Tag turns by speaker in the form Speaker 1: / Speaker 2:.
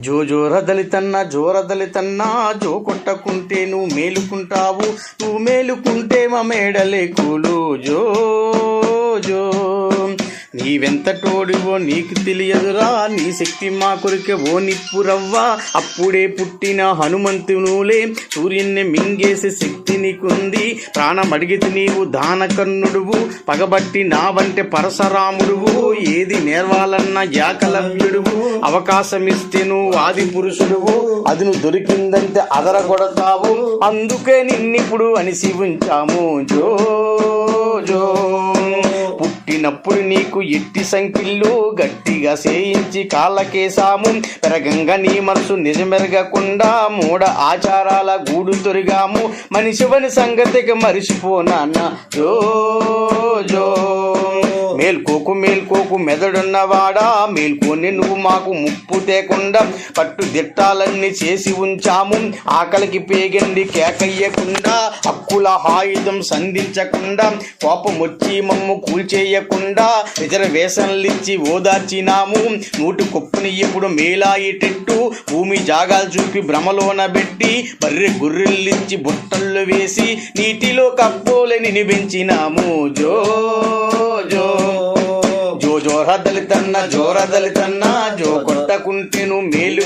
Speaker 1: జోరదలితన్నా జో కొట్టకుంటే నువ్వు మేలుకుంటావు, నువ్వు మేలుకుంటే మా మేడలే కూలు. జో జో నీవెంతటోడివో నీకు తెలియదురా, నీ శక్తి మా కొరికే ఓ నిప్పురవ్వ. అప్పుడే పుట్టిన హనుమంతునులే సూర్యున్ని మింగేసే శక్తి నీకుంది. ప్రాణం అడిగితే నీవు దానకర్ణుడువు, పగబట్టి నా వంటే పరశురాముడువు. ఏది నేర్వాలన్న ఏకలవ్యుడువు, అవకాశమిస్తే నువ్వు ఆది పురుషుడువు. అది నువ్వు దొరికిందంటే అదరగొడతావు, అందుకే నిన్నిప్పుడు అనిసి ఉంచాము. జో జో పుట్టినప్పుడు నీకు ఎట్టి సంఖ్యలు గట్టిగా సేయించి కాళ్ళకేసాము. పెరగంగా నీ మనసు నిజమెరగకుండా మూఢ ఆచారాల గూడు తొరిగాము. మనిషివని సంగతికి మరిచిపోనా. జో జో మేల్కోకు మెదడున్నవాడా, మేల్కొని నువ్వు మాకు ముప్పు తేకుండా కట్టుదిట్టాలన్నీ చేసి ఉంచాము. ఆకలికి పేగండి కేకయ్యకుండా, హక్కుల ఆయుధం సంధించకుండా, కోపం వచ్చి మమ్ము కూల్చేయకుండా రిజర్వేషన్లిచ్చి ఓదార్చినాము. నూటి కొప్పుని ఎప్పుడు మేలాయేటట్టు భూమి జాగాలు చూపి భ్రమలోన పెట్టి బర్రె గుర్రెల్లిచ్చి బుట్టల్లో వేసి నీటిలో కప్పోలని నిబెంచినాము. జో జో జోరదలితన్నా జో కొట్టకుంటే నువ్వు మేలు